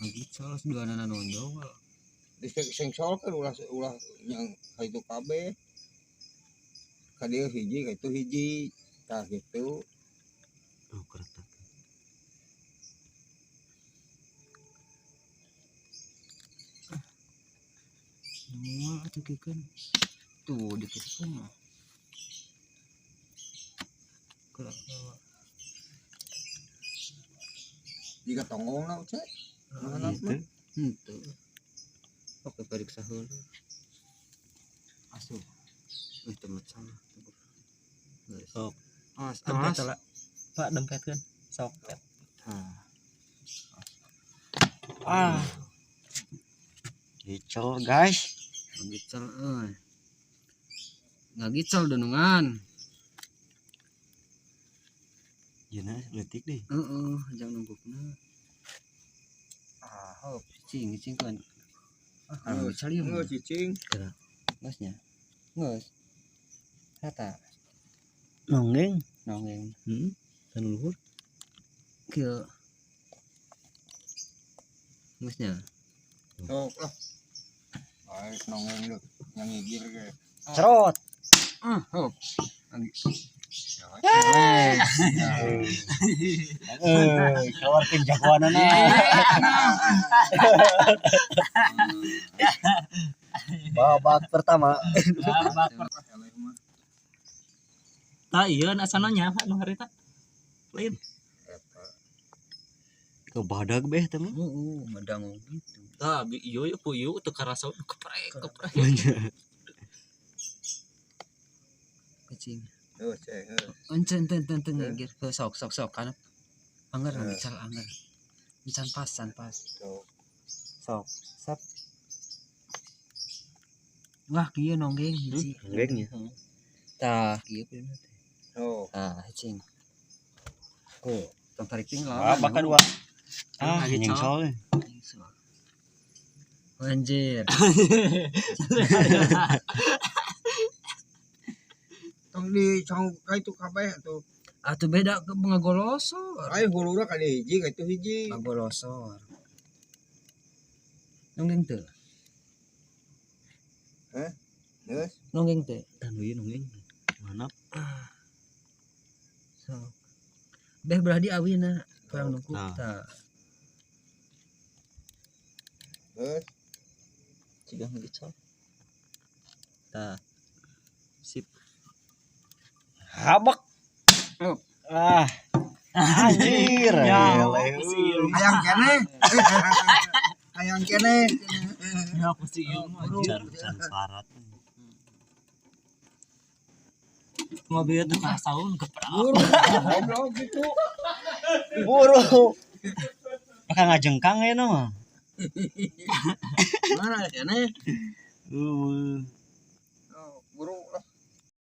Gitu dua anak nonjol. Disengsol kan ulah yang itu kabeh. Ka dieu hiji ka itu hiji. Tah gitu. Oh, keretak. Semua dikikeun. Tuh dikikeun mah. Kelak bawa. Jika tonggong na cek. Gitu. Henteu. Oke periksa heula. Asup. Itu macam. Sok. As. Pak dempetkeun sok. Gicol guys. Ngagicel euy. Ngagicel denungan. Yeuna leutik deui. Heeh, jang numpukna. Heup cicing kan. Ngagicel ieu mah. Cicing. Geusnya. Geus. Eta Nonggeng. nongeng Kan luhur. kieu. Geusnya. Sok lah. Baik nongeng lu yang ngigir ge. Cerot. Heup. Keluarkeun jagoanana. Babak pertama. Tah ieu asana nyaha nu harita. Lain. Ke badag beh teh mah. Heeh, madang gitu. Tah ieu puyu teu karasa keprek. Kucing. Tuh cek. Encen ten ngegir ke sok kan. Anger bicara anger. Bicara pas. Sok. Sap. Wah, kieu nonggeng hiji. Nonggengnya. Tah, kieu bener teh. Oh. Tah, cing. Oh, tamparik ting Ah, lawan. bakal dua. Anjing sol. Anjir. Tong di cong ka itu kabeh tuh. Atuh beda ke ngagolosor. Ai hulura ka di hiji ka itu hiji. Ngagolosor. Nonggeng teu. Geus. Nonggeng teu. Tanu ieu nonggeng. Manap. So. Beh berarti awina kurang nunggu Nah. tah. Geus. Ciga ngicol. Tah. Sip. Habak. Anjir. Hayang kene. Hayang kene. Ya pasti ieu mah Can parat. mobil teh kasaun keprek. Goblok gitu. Buru. Bakal ngajengkang ya no. Mana kene?